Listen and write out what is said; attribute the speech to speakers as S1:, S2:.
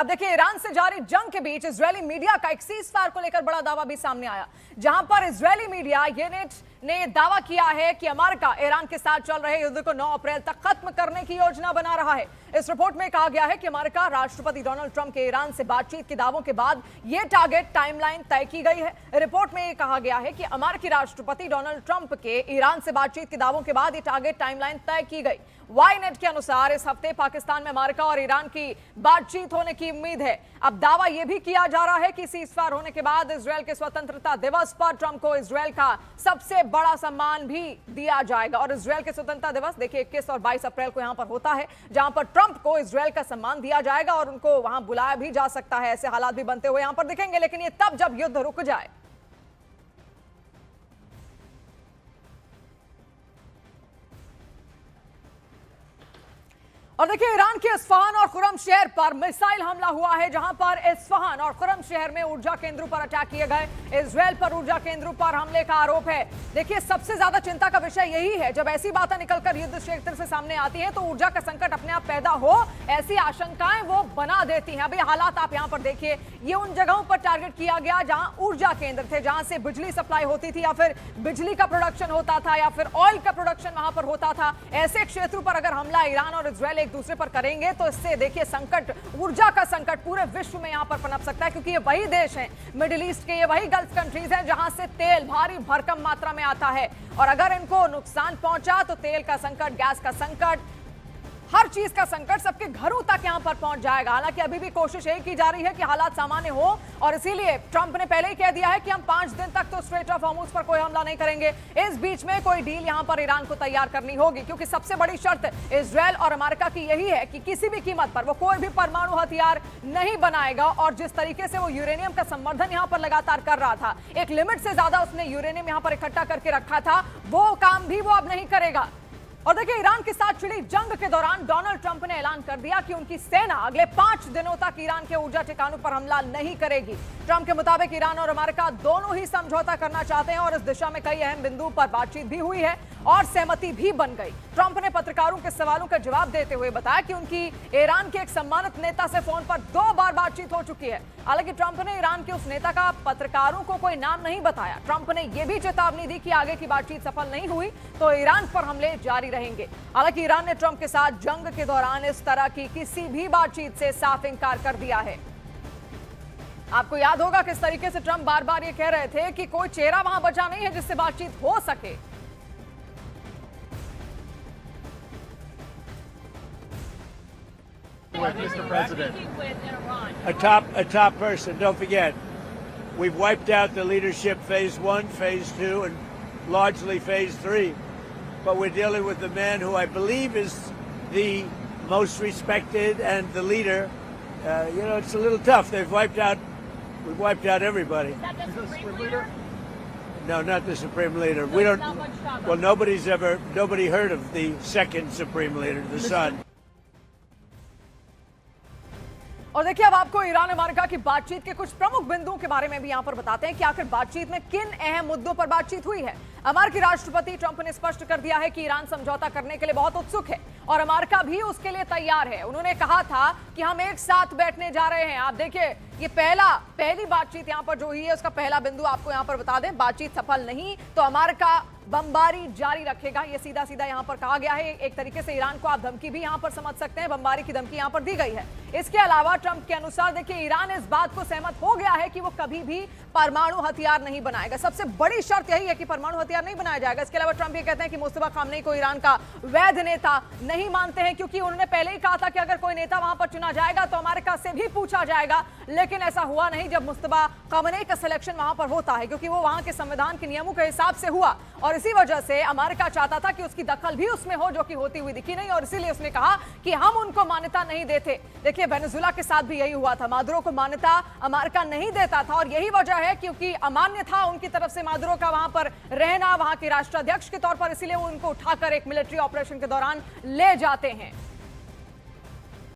S1: अब देखिए, ईरान से जारी जंग के बीच इजरायली मीडिया का एक सीज फायर को लेकर बड़ा दावा भी सामने आया, जहां पर इजरायली मीडिया यूनिट ने दावा किया है कि अमेरिका ईरान के साथ चल रहे युद्ध को 9 अप्रैल तक खत्म करने की योजना बना रहा है। इस रिपोर्ट में कहा गया है कि अमेरिका राष्ट्रपति डोनाल्ड ट्रंप के ईरान से बातचीत के दावों के बाद यह टारगेट टाइमलाइन तय की गई है। रिपोर्ट में यह कहा गया है कि अमेरिकी राष्ट्रपति डोनाल्ड ट्रंप के ईरान से बातचीत के दावों के बाद यह टारगेट टाइमलाइन तय की गई। वाईनेट के अनुसार इस हफ्ते पाकिस्तान में अमेरिका और ईरान की बातचीत होने की उम्मीद है। अब दावा यह भी किया जा रहा है कि सीजफायर होने के बाद इजरायल के स्वतंत्रता दिवस पर ट्रंप को इजरायल का सबसे बड़ा सम्मान भी दिया जाएगा। और इजरायल के स्वतंत्रता दिवस देखिए 21 और 22 अप्रैल को यहां पर होता है, जहां पर ट्रंप को इजरायल का सम्मान दिया जाएगा और उनको वहां बुलाया भी जा सकता है। ऐसे हालात भी बनते हुए यहां पर दिखेंगे, लेकिन ये तब जब युद्ध रुक जाए। और देखिए, ईरान के इस्फहान और खुरम शहर पर मिसाइल हमला हुआ है, जहां पर इस्फहान और खुरम शहर में ऊर्जा केंद्रों पर अटैक किए गए। इजरायल पर ऊर्जा केंद्रों पर हमले का आरोप है। देखिए, सबसे ज्यादा चिंता का विषय यही है, जब ऐसी बातें निकलकर युद्ध क्षेत्र से सामने आती हैं तो ऊर्जा का संकट अपने आप पैदा हो, ऐसी आशंकाएं वो बना देती हैं। अभी हालात आप यहां पर देखिए, ये उन जगहों पर टारगेट किया गया जहां ऊर्जा केंद्र थे, जहां से बिजली सप्लाई होती थी या फिर बिजली का प्रोडक्शन होता था या फिर ऑयल का प्रोडक्शन वहां पर होता था। ऐसे क्षेत्रों पर अगर हमला ईरान और इजरायल एक दूसरे पर करेंगे तो इससे देखिए संकट, ऊर्जा का संकट पूरे विश्व में यहां पर पनप सकता है, क्योंकि ये वही देश हैं मिडिल ईस्ट के, ये वही गल्फ कंट्रीज हैं जहां से तेल भारी भरकम मात्रा में आता है। और अगर इनको नुकसान पहुंचा तो तेल का संकट, गैस का संकट, हर चीज का संकट सबके घरों तक यहां पर पहुंच जाएगा। हालांकि अभी भी कोशिश यही की जा रही है कि हालात सामान्य हो, और इसीलिए ट्रंप ने पहले ही कह दिया है कि हम 5 दिन तक तो स्ट्रेट ऑफ हॉर्मुज पर कोई हमला नहीं करेंगे। इस बीच में कोई डील यहां पर ईरान को तैयार करनी होगी, क्योंकि सबसे बड़ी शर्त इजरायल और अमेरिका की यही है कि किसी भी कीमत पर वो कोई भी परमाणु हथियार नहीं बनाएगा। और जिस तरीके से वो यूरेनियम का संवर्धन यहां पर लगातार कर रहा था, एक लिमिट से ज्यादा उसने यूरेनियम यहां पर इकट्ठा करके रखा था, वो काम भी वो अब नहीं करेगा। और देखिए, ईरान के साथ छिड़ी जंग के दौरान डोनाल्ड ट्रंप ने ऐलान कर दिया कि उनकी सेना अगले 5 दिनों तक ईरान के ऊर्जा ठिकानों पर हमला नहीं करेगी। ट्रंप के मुताबिक ईरान और अमेरिका दोनों ही समझौता करना चाहते हैं और इस दिशा में कई अहम बिंदुओं पर बातचीत भी हुई है और सहमति भी बन गई। ट्रंप ने पत्रकारों के सवालों का जवाब देते हुए बताया कि उनकी ईरान के एक सम्मानित नेता से फोन पर 2 बार बातचीत हो चुकी है। हालांकि ट्रंप ने ईरान के उस नेता का पत्रकारों को कोई नाम नहीं बताया। ट्रंप ने यह भी चेतावनी दी कि आगे की बातचीत सफल नहीं हुई तो ईरान पर हमले जारी रहेंगे। हालांकि ईरान ने ट्रंप के साथ जंग के दौरान इस तरह की किसी भी बातचीत से साफ इंकार कर दिया है। आपको याद होगा किस तरीके से ट्रंप बार बार ये कह रहे थे कि कोई चेहरा वहां बचा नहीं है जिससे बातचीत हो सके।
S2: With Mr. President, a top person. Don't forget, we've wiped out the leadership phase 1, phase 2, and largely phase 3. But we're dealing with the man who I believe is the most respected and the leader. It's a little tough. We've wiped out everybody.
S3: Is that the Supreme Leader?
S2: No, not the Supreme Leader. We don't. Well, nobody heard of the second Supreme Leader, the son.
S1: और देखिए, अब आपको Iran America की बातचीत के कुछ प्रमुख बिंदुओं के बारे में भी यहां पर बताते हैं कि आखिर बातचीत में किन अहम मुद्दों पर बातचीत हुई है। अमेरिकी राष्ट्रपति ट्रंप ने स्पष्ट कर दिया है कि ईरान समझौता करने के लिए बहुत उत्सुक है और अमेरिका भी उसके लिए तैयार है। उन्होंने कहा था कि हम एक साथ बैठने जा रहे हैं। आप देखिए, ये पहली बातचीत यहां पर जो हुई है उसका पहला बिंदु आपको यहां पर बता दें। बातचीत सफल नहीं तो अमेरिका बमबारी जारी रखेगा, ये सीधा सीधा यहां पर कहा गया है। एक तरीके से ईरान को आप धमकी भी यहां पर समझ सकते हैं, बमबारी की धमकी यहां पर दी गई है। इसके अलावा ट्रंप के अनुसार देखिए, ईरान इस बात को सहमत हो गया है कि वो कभी भी परमाणु हथियार नहीं बनाएगा। सबसे बड़ी शर्त यही है कि परमाणु हथियार नहीं बनाया जाएगा। इसके अलावा ट्रंप ये कहते हैं कि मुस्तफा खामनेई को ईरान का वैध नेता नहीं मानते हैं, क्योंकि उन्होंने पहले ही कहा था कि अगर कोई नेता वहां पर चुना जाएगा तो अमेरिका से भी पूछा जाएगा। लेकिन ऐसा हुआ नहीं जब मुस्तफा खामनेई का सिलेक्शन वहां पर होता है, क्योंकि वो वहां के संविधान के नियमों के हिसाब से हुआ और इसी वजह से अमेरिका चाहता था कि उसकी दखल भी उसमें हो, जो कि होती हुई दिखी नहीं, और इसीलिए उसने कहा कि हम उनको मान्यता नहीं देते। देखिए, वेनेजुएला के साथ भी यही हुआ था, मादुरो को मान्यता अमेरिका नहीं देता था और यही वजह है क्योंकि अमान्य था उनकी तरफ से मादुरो का वहां पर रहना, वहां के राष्ट्राध्यक्ष के तौर पर, इसीलिए वो उनको उठाकर एक मिलिट्री ऑपरेशन के दौरान ले जाते हैं।